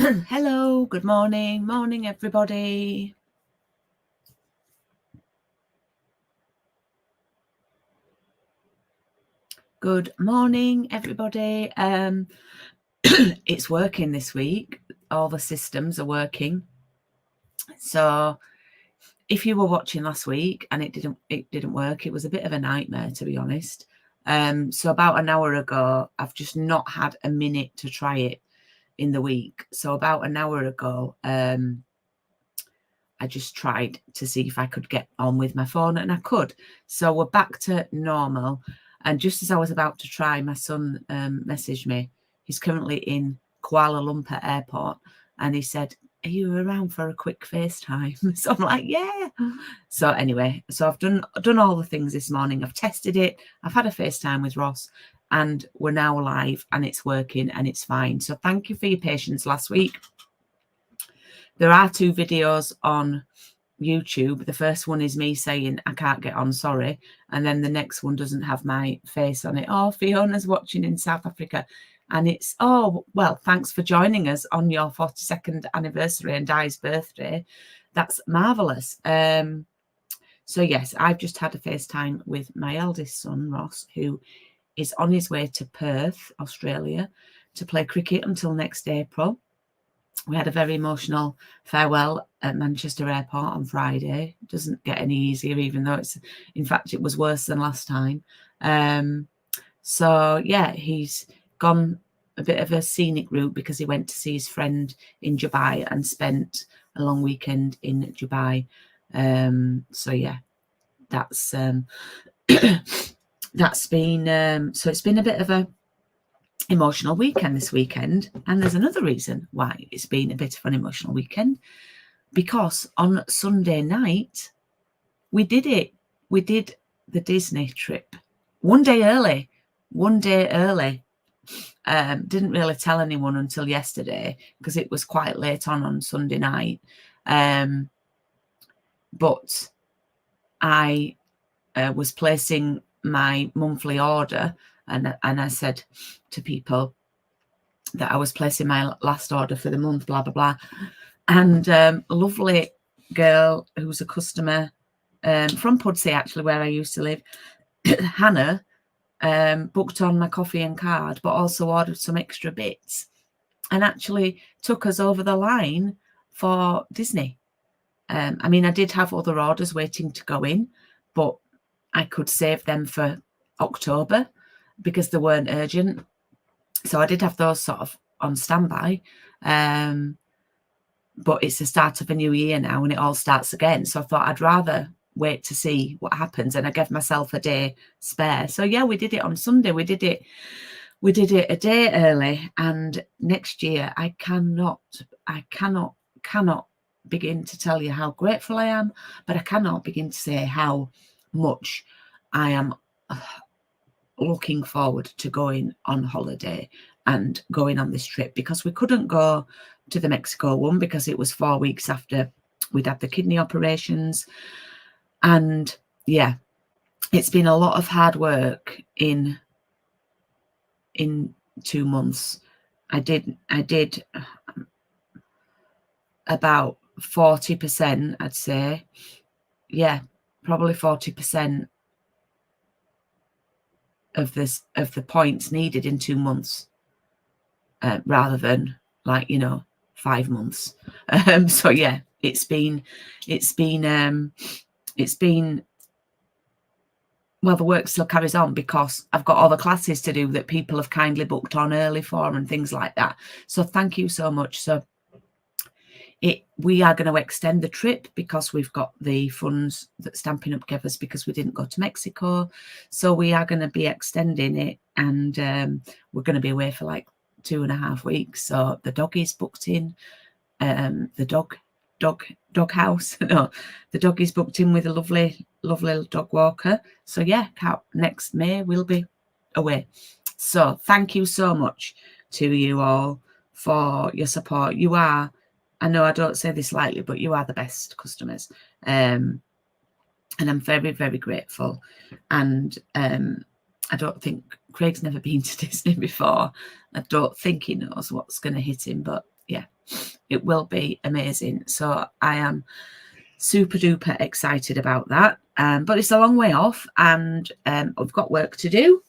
Hello, good morning everybody. Good morning everybody. It's working this week. All the systems are working. So if you were watching last week and it didn't work, it was a bit of a nightmare, to be honest. So about an hour ago, I've just not had a minute to try it in the week. So about an hour ago, I just tried to see if I could get on with my phone, and I could. So we're back to normal. And just as I was about to try, my son messaged me. He's currently in Kuala Lumpur airport, and he said, "Are you around for a quick FaceTime?" So I'm like, yeah. So anyway, so I've done all the things this morning. I've tested it. I've had a FaceTime with Ross, and we're now live, and it's working, and it's fine. So thank you for your patience last week. There are 2 videos on YouTube. The first one is me saying I can't get on, sorry, and then the next one doesn't have my face on it. Oh, Fiona's watching in South Africa, and it's, oh well, thanks for joining us on your 42nd anniversary and Di's birthday. That's marvelous. So yes, I've just had a FaceTime with my eldest son Ross, who is on his way to Perth, Australia, to play cricket until next April. We had a very emotional farewell at Manchester Airport on Friday. It doesn't get any easier, even though in fact, it was worse than last time. So yeah, he's gone a bit of a scenic route because he went to see his friend in Dubai and spent a long weekend in Dubai. So yeah, that's been so it's been a bit of a emotional weekend this weekend. And there's another reason why it's been a bit of an emotional weekend, because on Sunday night we did it. We did the Disney trip one day early. Didn't really tell anyone until yesterday because it was quite late on Sunday night. But I was placing my monthly order, and I said to people that I was placing my last order for the month, blah, blah, blah. And a lovely girl who's a customer from Pudsey, actually, where I used to live, Hannah, booked on my coffee and card, but also ordered some extra bits and actually took us over the line for Disney. I mean, I did have other orders waiting to go in, but I could save them for October because they weren't urgent. So I did have those sort of on standby. But it's the start of a new year now and it all starts again. So I thought I'd rather wait to see what happens, and I gave myself a day spare. So yeah, we did it on Sunday. We did it a day early, and next year I cannot begin to tell you how grateful I am, but I cannot begin to say how much I am looking forward to going on holiday and going on this trip, because we couldn't go to the Mexico one because it was 4 weeks after we'd had the kidney operations. And yeah, it's been a lot of hard work in 2 months. I did about 40%, I'd say. Yeah, probably 40% of the points needed in 2 months, rather than 5 months. So yeah, it's been well, the work still carries on because I've got all the classes to do that people have kindly booked on early for and things like that. So thank you so much. So we are going to extend the trip because we've got the funds that Stampin Up gave us because we didn't go to Mexico. So we are going to be extending it, and we're going to be away for 2.5 weeks. So the doggy's booked in, the dog house. No, the doggy's booked in with a lovely little dog walker. So yeah, next May we'll be away. So thank you so much to you all for your support. You are, I know I don't say this lightly, but you are the best customers. And I'm very, very grateful. And I don't think Craig's never been to Disney before. I don't think he knows what's going to hit him, but yeah, It will be amazing. So I am super duper excited about that. But it's a long way off, and I've got work to do.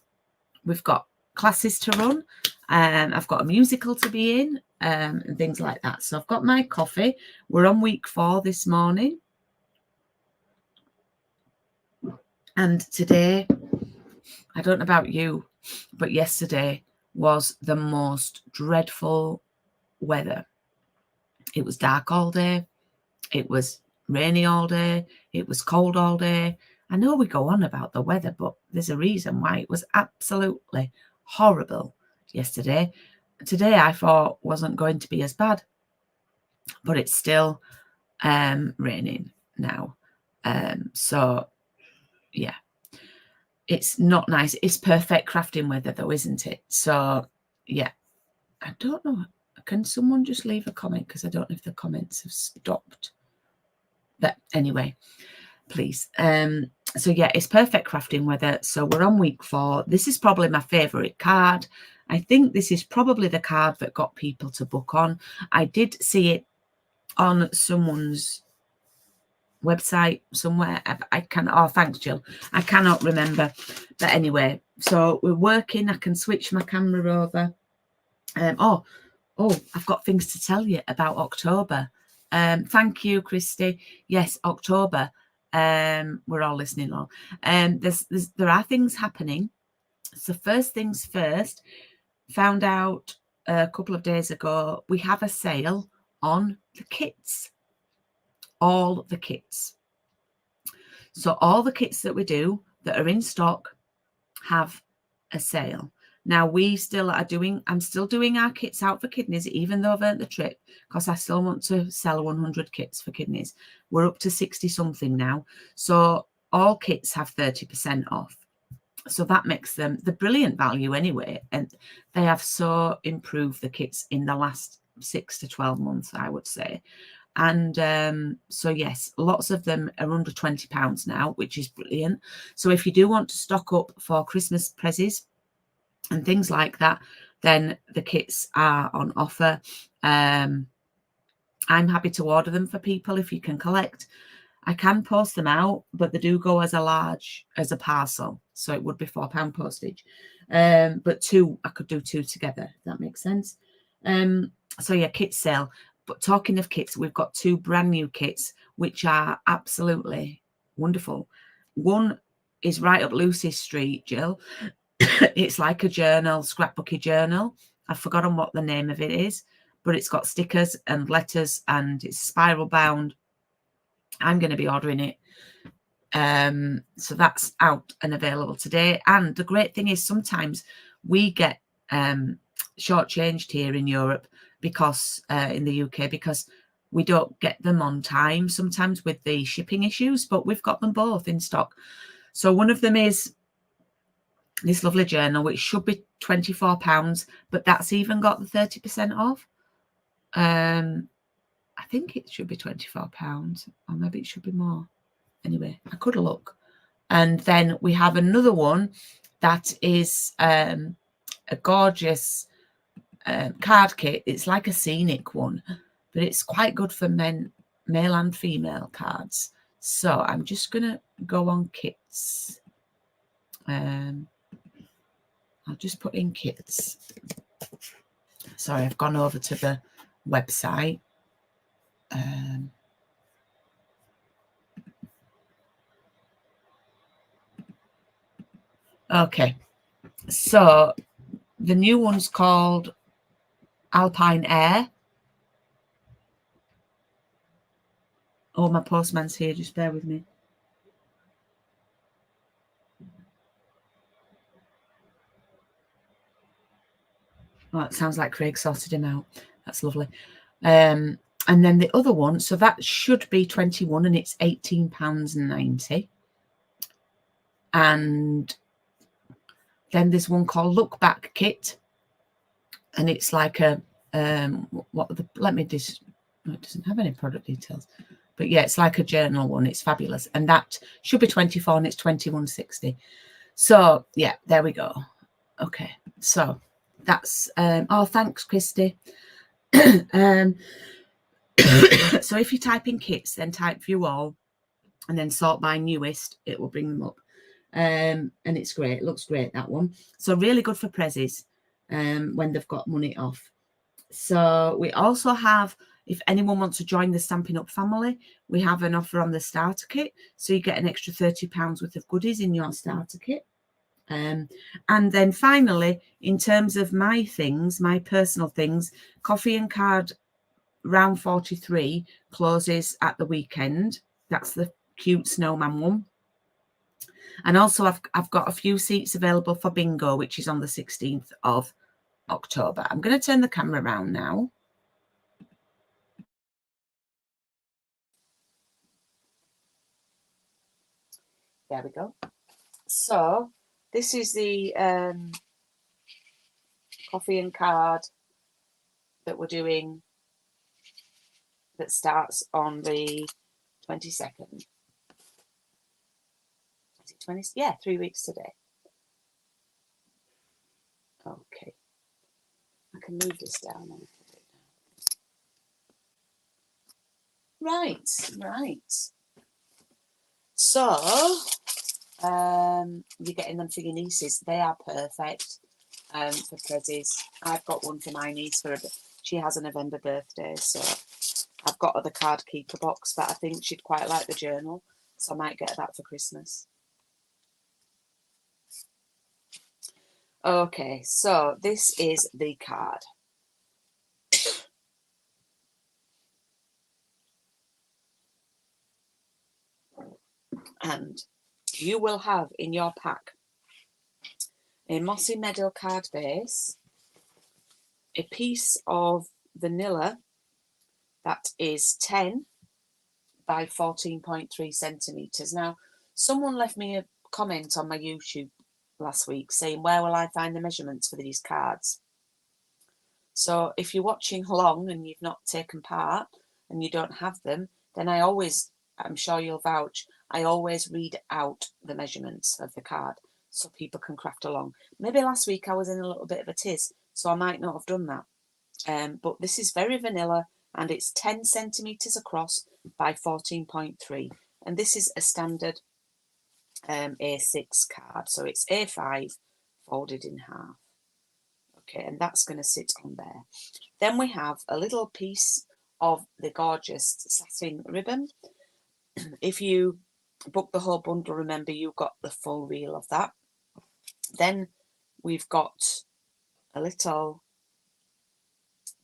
We've got classes to run. I've got a musical to be in, and things like that. So I've got my coffee. We're on week 4 this morning. And today, I don't know about you, but yesterday was the most dreadful weather. It was dark all day. It was rainy all day. It was cold all day. I know we go on about the weather, but there's a reason why. It was absolutely horrible yesterday. Today I thought wasn't going to be as bad, but it's still raining now. So yeah, it's not nice. It's perfect crafting weather though, isn't it? So yeah, I don't know. Can someone just leave a comment? Because I don't know if the comments have stopped. But anyway, please. So yeah, it's perfect crafting weather. So we're on week 4. This is probably my favorite card. I think this is probably the card that got people to book on. I did see it on someone's website somewhere. Oh, thanks, Jill. I cannot remember. But anyway, so we're working. I can switch my camera over. Oh, I've got things to tell you about October. Thank you, Christy. Yes, October. We're all listening along. There are things happening. So first things first, found out a couple of days ago, we have a sale on the kits. All the kits. So all the kits that we do that are in stock have a sale. Now we still are doing, I'm still doing our kits out for kidneys, even though I've earned the trip, because I still want to sell 100 kits for kidneys. We're up to 60 something now. So all kits have 30% off. So that makes them the brilliant value anyway. And they have so improved the kits in the last 6 to 12 months, I would say. And so yes, lots of them are under £20 now, which is brilliant. So if you do want to stock up for Christmas prezzies and things like that, then the kits are on offer. I'm happy to order them for people if you can collect. I can post them out, but they do go as a parcel, so it would be £4 postage. But 2, I could do 2 together, if that makes sense. So yeah, kit sale. But talking of kits, we've got 2 brand new kits, which are absolutely wonderful. One is right up Lucy Street, Jill. It's like a journal, scrapbooky journal. I've forgotten what the name of it is, but it's got stickers and letters and it's spiral bound. I'm going to be ordering it. So that's out and available today. And the great thing is sometimes we get shortchanged here in Europe because in the UK, because we don't get them on time sometimes with the shipping issues, but we've got them both in stock. So one of them is this lovely journal, which should be £24, but that's even got the 30% off. I think it should be £24, or maybe it should be more. Anyway, I could look. And then we have another one that is a gorgeous card kit. It's like a scenic one, but it's quite good for male and female cards. So I'm just going to go on kits. I'll just put in kits. Sorry, I've gone over to the website. Okay, so the new one's called Alpine Air. Oh, my postman's here, just bear with me. Oh, it sounds like Craig sorted him out. That's lovely. And then the other one, so that should be 21 and it's £18.90. And then there's one called Look Back Kit. And it's like a, let me just, it doesn't have any product details. But yeah, it's like a journal one. It's fabulous. And that should be 24 and it's 21.60. So yeah, there we go. Okay. So that's, oh, thanks, Christy. So if you type in kits, then type view all and then sort by newest, it will bring them up. And it's great. It looks great, that one. So really good for prezzies when they've got money off. So we also have, if anyone wants to join the Stampin' Up family, we have an offer on the starter kit. So you get an extra £30 worth of goodies in your starter kit. And then finally, in terms of my things, my personal things, Coffee and Card round 43 closes at the weekend. That's the cute snowman one. And also I've got a few seats available for bingo, which is on the 16th of October. I'm going to turn the camera around now. There we go. So this is the Coffee and Card that we're doing, that starts on the 22nd. Is it 20? Yeah, 3 weeks today. Okay. I can move this down. Right. So you're getting them for your nieces. They are perfect for prezzies. I've got one for my niece for she has a November birthday, so I've got her the card keeper box, but I think she'd quite like the journal, so I might get her that for Christmas. Okay, so this is the card. And you will have in your pack a Mossy Meadow card base, a piece of vanilla that is 10 by 14.3 centimetres. Now, someone left me a comment on my YouTube last week saying, where will I find the measurements for these cards? So if you're watching along and you've not taken part and you don't have them, then I'm sure you'll vouch, I always read out the measurements of the card so people can craft along. Maybe last week I was in a little bit of a tiz, so I might not have done that. But this is very vanilla, and it's 10 centimetres across by 14.3. And this is a standard A6 card. So it's A5 folded in half. Okay, and that's going to sit on there. Then we have a little piece of the gorgeous satin ribbon. If you book the whole bundle, remember you got the full reel of that. Then we've got a little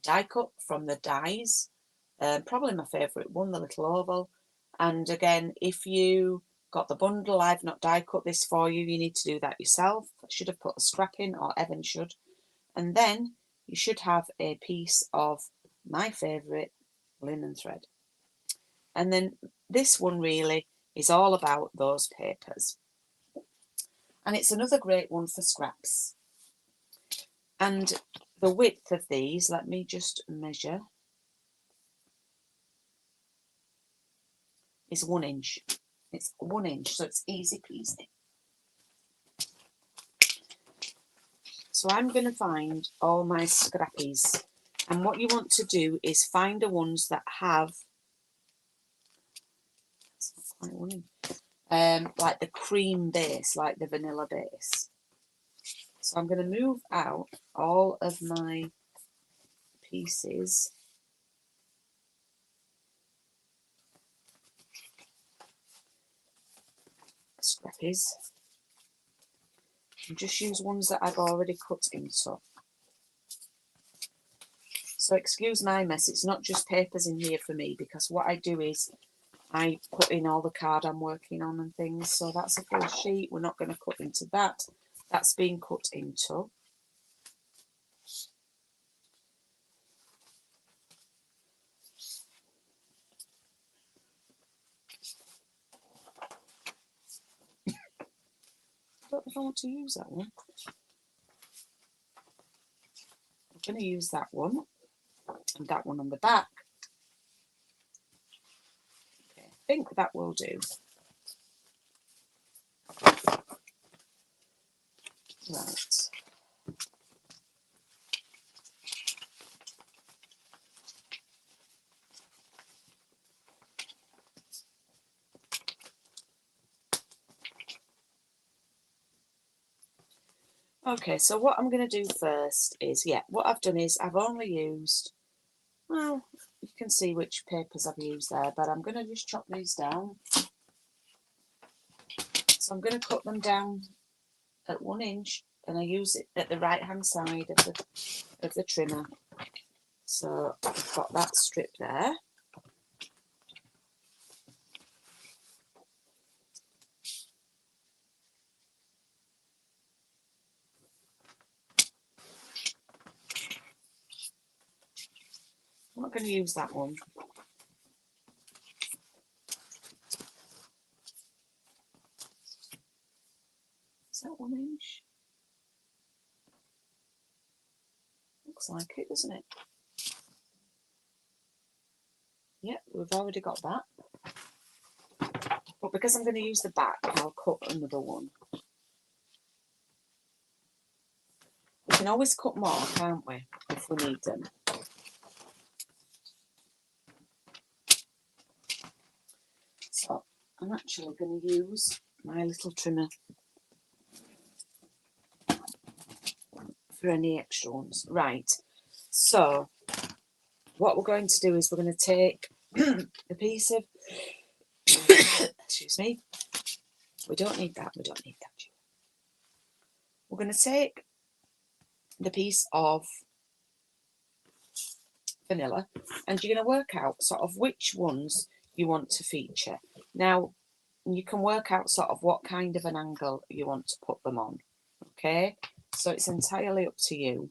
die cut from the dies, probably my favourite one, the little oval. And again, if you got the bundle, I've not die cut this for you, you need to do that yourself. I should have put a scrap in, or Evan should. And then you should have a piece of my favourite linen thread. And then this one really is all about those papers. And it's another great one for scraps. And the width of these, let me just measure, is 1 inch. It's 1 inch, so it's easy peasy. So I'm going to find all my scrappies. And what you want to do is find the ones that have, like the cream base, like the vanilla base. So I'm going to move out all of my pieces. Scrappies. And just use ones that I've already cut into. So excuse my mess, it's not just papers in here for me, because what I do is I put in all the card I'm working on and things. So that's a full sheet. We're not going to cut into that. That's being cut into. I don't know if I want to use that one. I'm going to use that one and that one on the back. Okay, I think that will do. Right. Okay, so what I'm going to do first is, what I've done is I've only used, well, you can see which papers I've used there, but I'm going to just chop these down. So I'm going to cut them down at 1 inch, and I use it at the right hand side of the trimmer. So I've got that strip there. I'm not going to use that one. Is that 1 inch? Looks like it, doesn't it? Yep, we've already got that. But because I'm going to use the back, I'll cut another one. We can always cut more, can't we, if we need them. So I'm actually going to use my little trimmer for any extra ones. Right, so what we're going to do is we're going to take a piece of, excuse me, we don't need that. We're going to take the piece of vanilla, and you're going to work out sort of which ones you want to feature. Now, you can work out sort of what kind of an angle you want to put them on. Okay, so it's entirely up to you.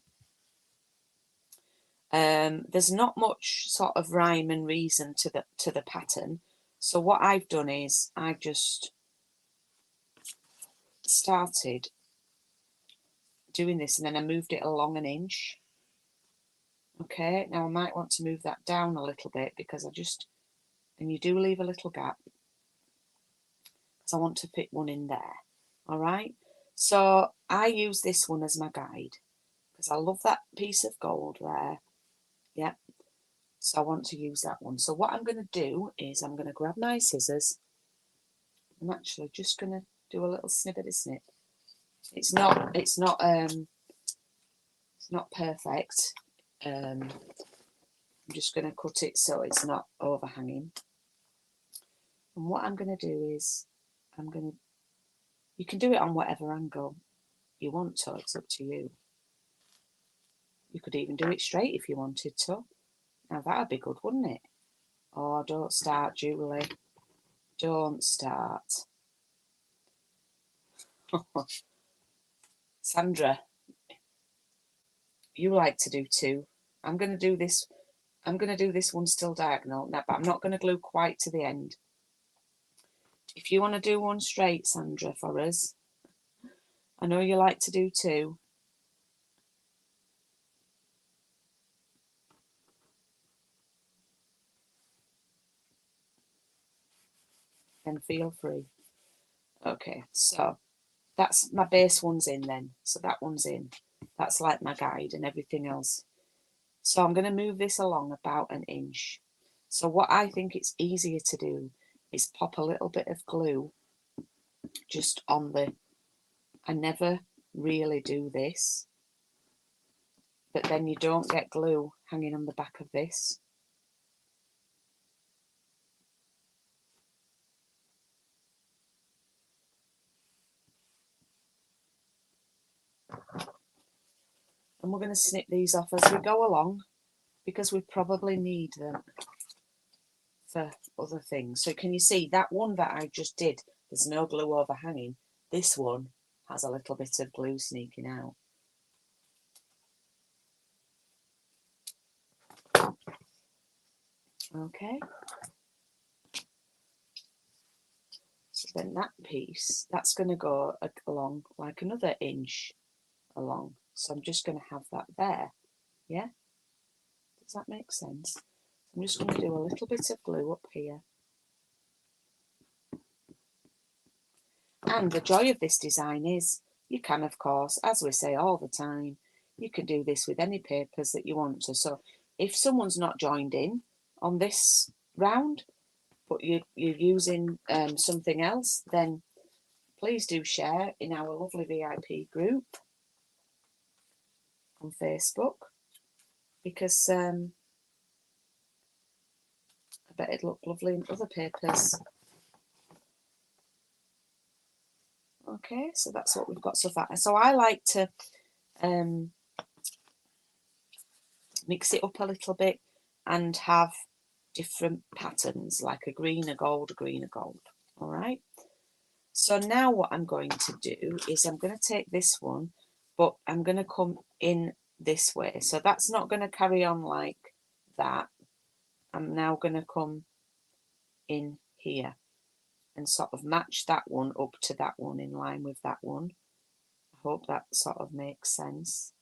There's not much sort of rhyme and reason to the pattern. So what I've done is I've just started doing this, and then I moved it along 1 inch. Okay, now I might want to move that down a little bit because and you do leave a little gap because I want to fit one in there. All right, so I use this one as my guide because I love that piece of gold there. Yep. So I want to use that one. So what I'm going to do is I'm going to grab my scissors. I'm actually just going to do a little snippety snip. It's not perfect. I'm just going to cut it so it's not overhanging. And what I'm going to do is you can do it on whatever angle you want to. It's up to you. You could even do it straight if you wanted to. Now that'd be good, wouldn't it? Oh, don't start, Julie. Don't start. Sandra, you like to do two. I'm going to do this one still diagonal now, but I'm not going to glue quite to the end. If you want to do one straight, Sandra, for us, I know you like to do two. Then feel free. Okay, so that's my base one's in then. So that one's in. That's like my guide and everything else. So I'm going to move this along about 1 inch. So what I think it's easier to do is pop a little bit of glue just on the, I never really do this, but then you don't get glue hanging on the back of this. And we're going to snip these off as we go along because we probably need them for other things. So can you see that one that I just did, there's no glue overhanging. This one has a little bit of glue sneaking out. Okay. So then that piece, that's going to go along like another inch along. So I'm just going to have that there. Yeah? Does that make sense? I'm just going to do a little bit of glue up here. And the joy of this design is you can, of course, as we say all the time, you can do this with any papers that you want to. So if someone's not joined in on this round, but you're using something else, then please do share in our lovely VIP group. on Facebook, because I bet it'd look lovely in other papers. Okay, so that's what we've got so far. So I like to mix it up a little bit and have different patterns, like a green, a gold, a green, a gold. All right. So now what I'm going to do is I'm going to take this one, but I'm going to come in this way. So that's not going to carry on like that. I'm now going to come in here and sort of match that one up to that one, in line with that one. I hope that sort of makes sense.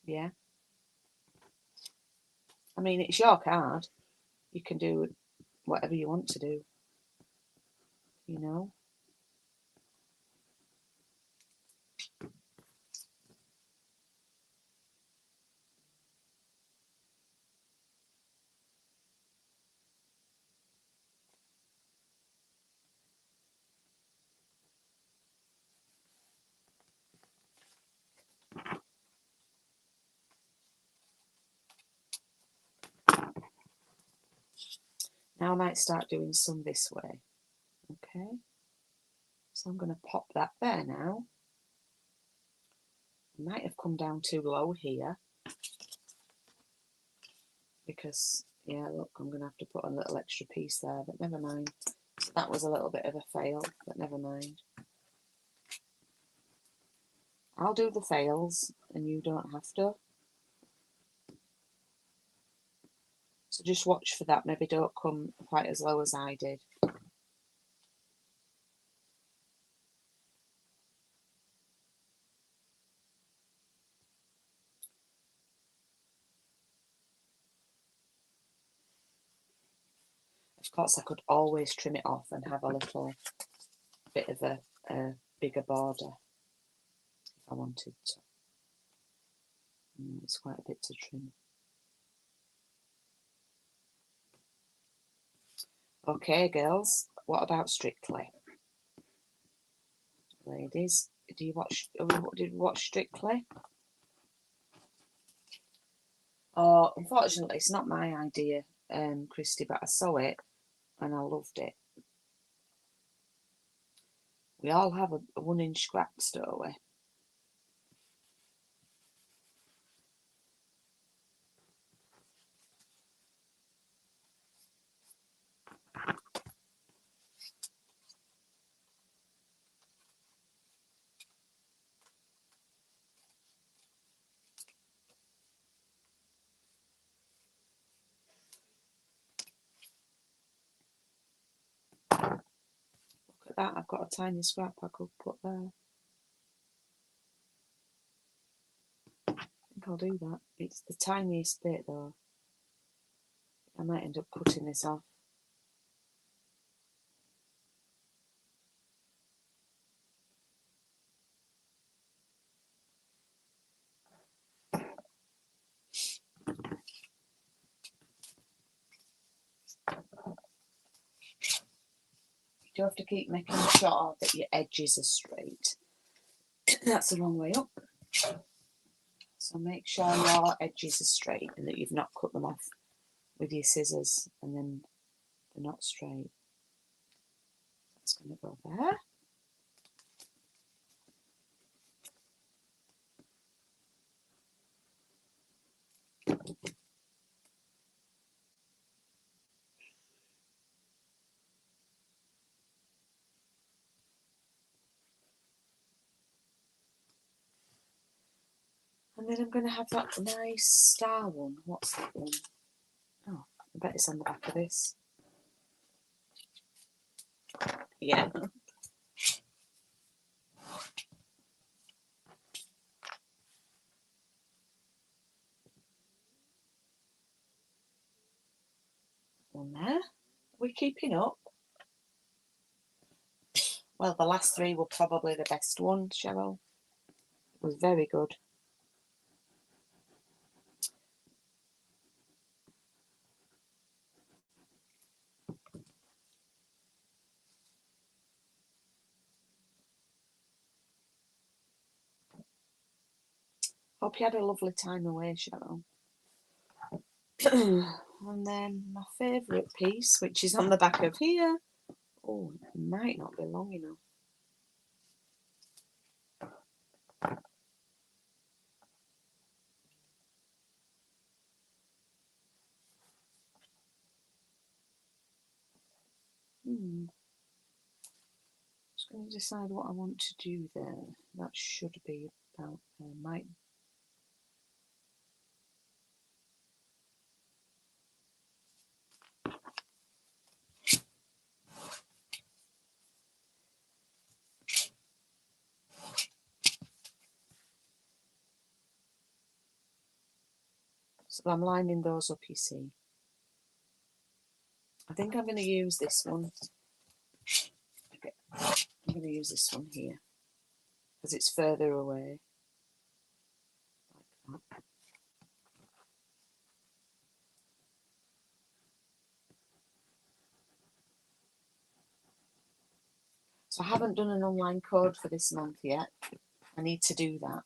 Yeah. I mean, it's your card. You can do whatever you want to do, you know. Now I might start doing some this way. Okay. So I'm going to pop that there now. I might have come down too low here, because, yeah, look, I'm going to have to put a little extra piece there, but never mind. So that was a little bit of a fail, but never mind. I'll do the fails and you don't have to. So just watch for that. Maybe don't come quite as low as I did. Of course, I could always trim it off and have a little bit of a bigger border if I wanted to. It's quite a bit to trim. Okay, girls, what about Strictly? Ladies, did you watch Strictly? Oh, unfortunately, it's not my idea, Christy, but I saw it and I loved it. We all have a 1-inch scraps, don't we? Look at that, I've got a tiny scrap I could put there. I think I'll do that. It's the tiniest bit though. I might end up cutting this off. You have to keep making sure that your edges are straight. That's the wrong way up. So make sure your edges are straight and that you've not cut them off with your scissors and then they're not straight. That's going to go there. And then I'm going to have that nice star one. What's that one? Oh, I bet it's on the back of this. Yeah. One there. We're keeping up. Well, the last three were probably the best one, Cheryl. It was very good. Hope you had a lovely time away, Cheryl. And then my favourite piece, which is on the back of here. Oh, it might not be long enough. Just going to decide what I want to do there. That should be about there. Might. So I'm lining those up, you see. I think I'm going to use this one. Okay. I'm going to use this one here because it's further away. Like that. So I haven't done an online code for this month yet. I need to do that.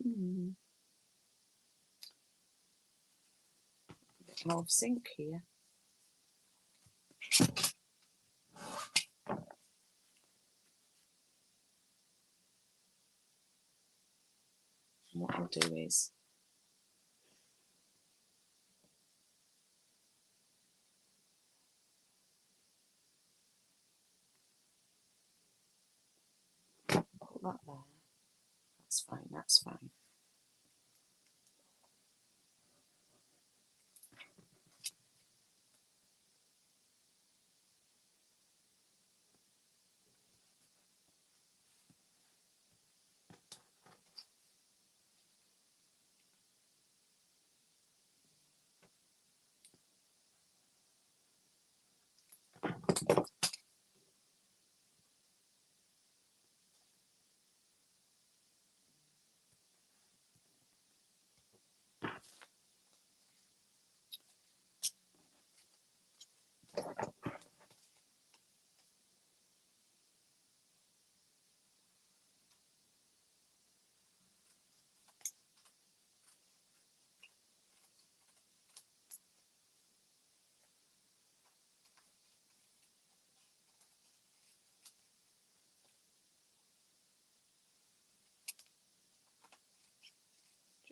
A bit out of sync here. And what I'll do is put that there. That's fine, that's fine.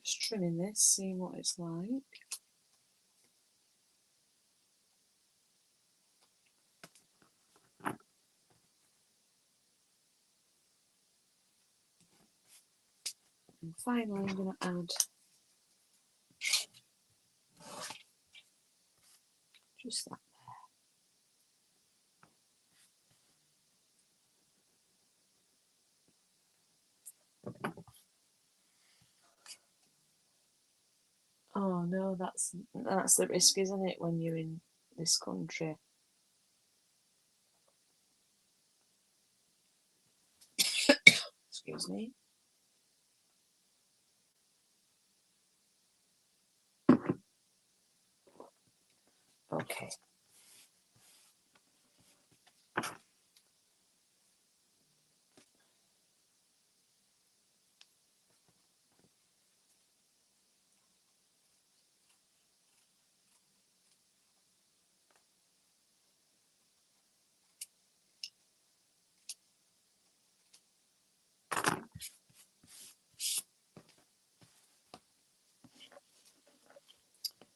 Just trimming this, seeing what it's like. And finally I'm going to add just that there. Oh no, that's the risk, isn't it, when you're in this country? Excuse me. Okay.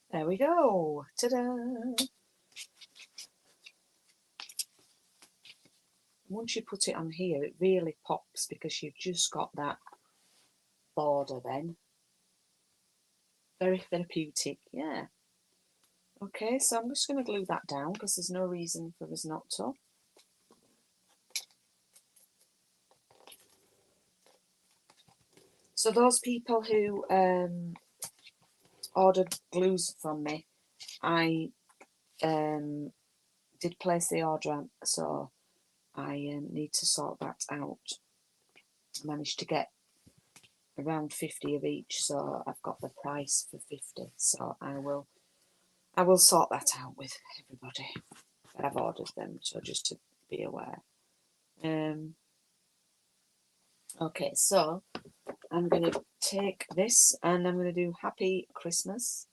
There we go. Ta-da! Once you put it on here, it really pops because you've just got that border then. Very therapeutic, yeah. Okay, so I'm just going to glue that down because there's no reason for us not to. So those people who ordered glues from me, I did place the order, so I need to sort that out. I managed to get around 50 of each, so I've got the price for 50. So I will sort that out with everybody that I've ordered them. So just to be aware. Okay, so I'm going to take this and I'm going to do Happy Christmas.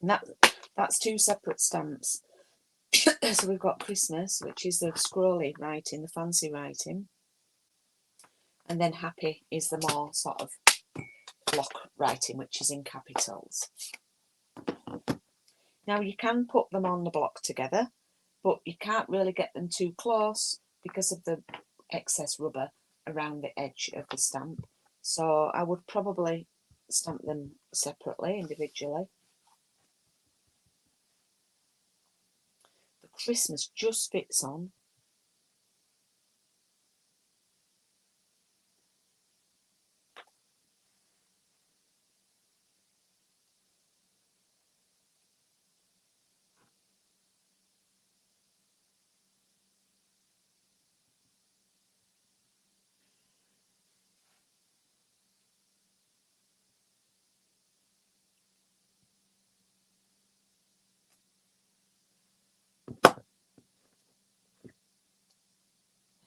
And that's 2 separate stamps. So we've got Christmas, which is the scrolly writing, the fancy writing. And then Happy is the more sort of block writing, which is in capitals. Now you can put them on the block together, but you can't really get them too close because of the excess rubber around the edge of the stamp. So I would probably stamp them separately, individually. The Christmas just fits on.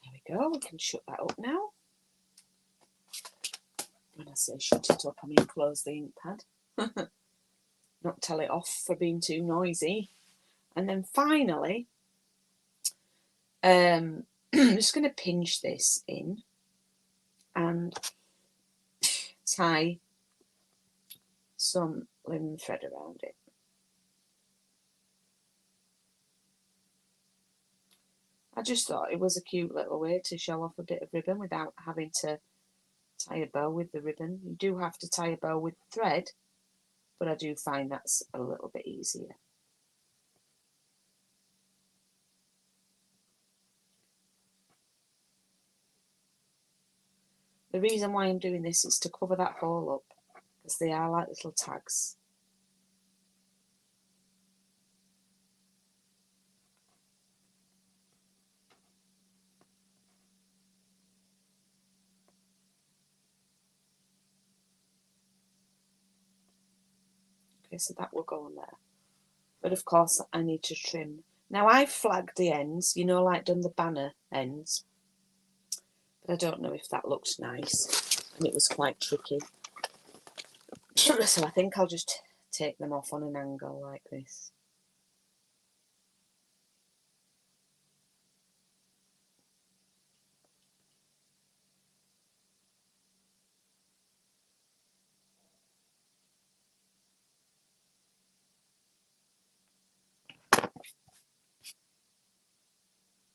There we go, we can shut that up now. When I say shut it up, I mean close the ink pad. Not tell it off for being too noisy. And then finally, I'm just going to pinch this in and tie some linen thread around it. I just thought it was a cute little way to show off a bit of ribbon without having to tie a bow with the ribbon. You do have to tie a bow with thread, but I do find that's a little bit easier. The reason why I'm doing this is to cover that hole up, because they are like little tags. Okay, so that will go on there. But of course I need to trim. Now I've flagged the ends, you know, like done the banner ends. But I don't know if that looks nice. And it was quite tricky. So I think I'll just take them off on an angle like this.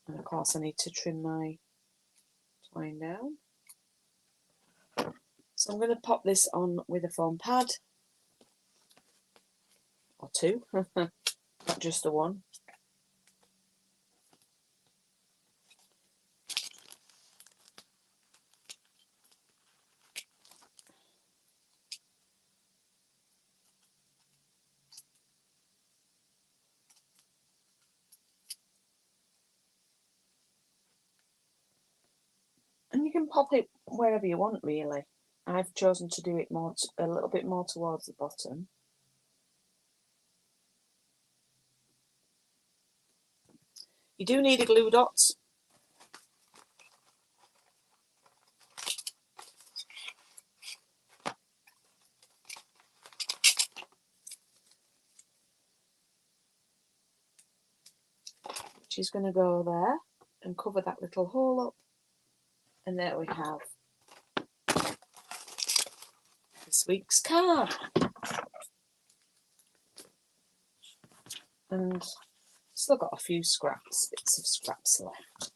And of course I need to trim my twine down. So I'm going to pop this on with a foam pad. Or 2, not just the one. And you can pop it wherever you want, really. I've chosen to do it more, a little bit more towards the bottom. You do need a glue dot. Which is going to go there and cover that little hole up. And there we have this week's card. And still got a few bits of scraps left.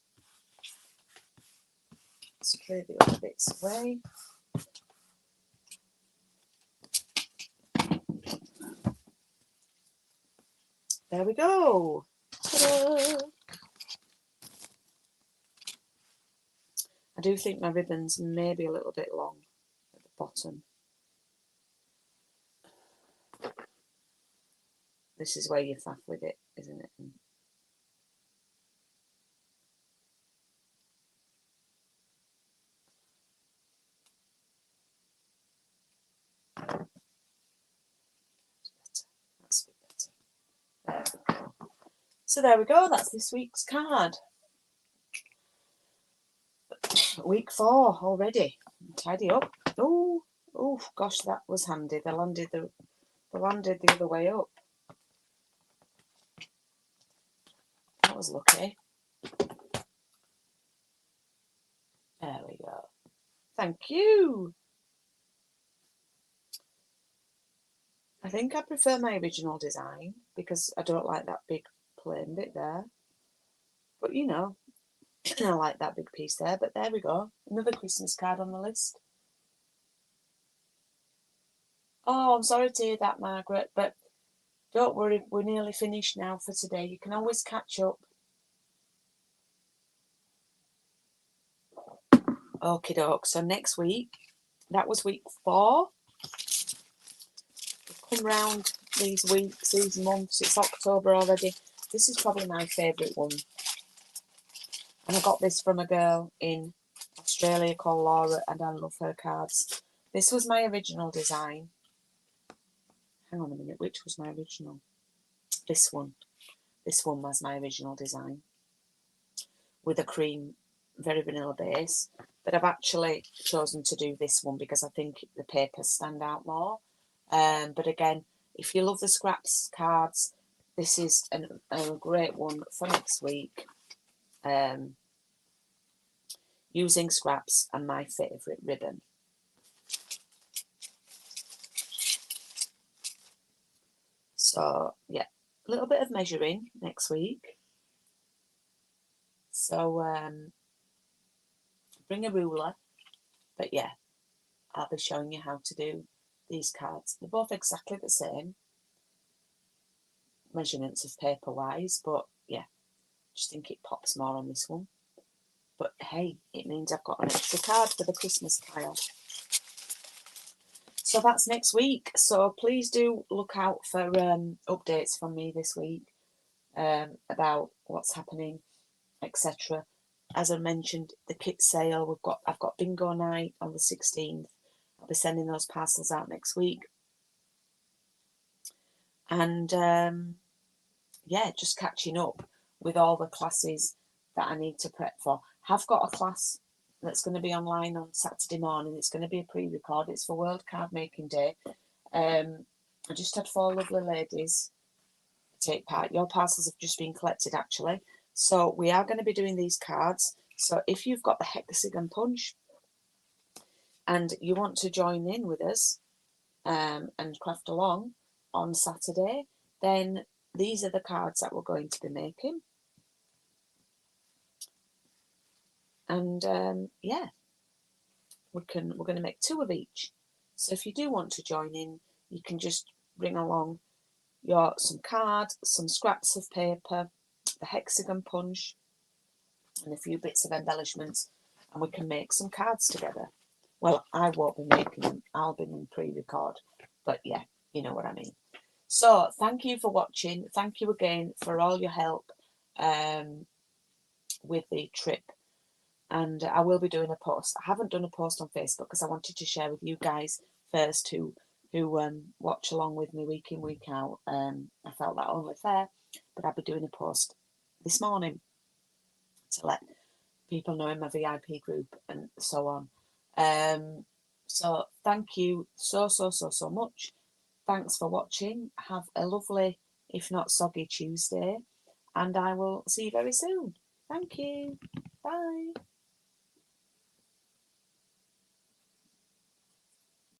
Let's clear the other bits away. There we go. Ta-da! I do think my ribbons may be a little bit long at the bottom. this is where you faff with it, isn't it? That's a bit better. There we go. So there we go. That's this week's card. Week 4 already. Tidy up. Oh, gosh, that was handy. They landed the other way up. That was lucky. There we go. Thank you. I think I prefer my original design because I don't like that big plain bit there. But you know, I like that big piece there. But there we go. Another Christmas card on the list. Oh, I'm sorry to hear that, Margaret. But don't worry, we're nearly finished now for today. You can always catch up. Okie doke. So next week, that was week 4. We've come round these weeks, these months. It's October already. This is probably my favourite one. And I got this from a girl in Australia called Laura, and I love her cards. This was my original design. Hang on a minute, which was my original? This one. This one was my original design. With a cream, very vanilla base. But I've actually chosen to do this one because I think the papers stand out more. But again, if you love the scraps cards, this is a great one for next week. Using scraps and my favourite ribbon. So, yeah, a little bit of measuring next week. So, bring a ruler. But yeah, I'll be showing you how to do these cards. They're both exactly the same measurements of paper-wise, but yeah, just think it pops more on this one. But hey, it means I've got an extra card for the Christmas pile. So that's next week. So please do look out for updates from me this week about what's happening, etc. As I mentioned, the kit sale. I've got bingo night on the 16th. I'll be sending those parcels out next week. And yeah, just catching up with all the classes that I need to prep for. Have got a class that's going to be online on Saturday morning. It's going to be a pre-record. It's for World Card Making Day. I just had 4 lovely ladies take part. Your parcels have just been collected, actually. So we are going to be doing these cards. So if you've got the hexagon punch and you want to join in with us and craft along on Saturday, then these are the cards that we're going to be making. And yeah, we're going to make 2 of each. So if you do want to join in, you can just bring along some cards, some scraps of paper, the hexagon punch, and a few bits of embellishments, and we can make some cards together. Well, I won't be making them. I'll be in pre-record. But yeah, you know what I mean. So thank you for watching. Thank you again for all your help with the trip. And I will be doing a post. I haven't done a post on Facebook because I wanted to share with you guys first who watch along with me week in, week out. I felt that only fair. But I'll be doing a post this morning to let people know in my VIP group and so on. So thank you so much. Thanks for watching. Have a lovely, if not soggy, Tuesday. And I will see you very soon. Thank you. Bye.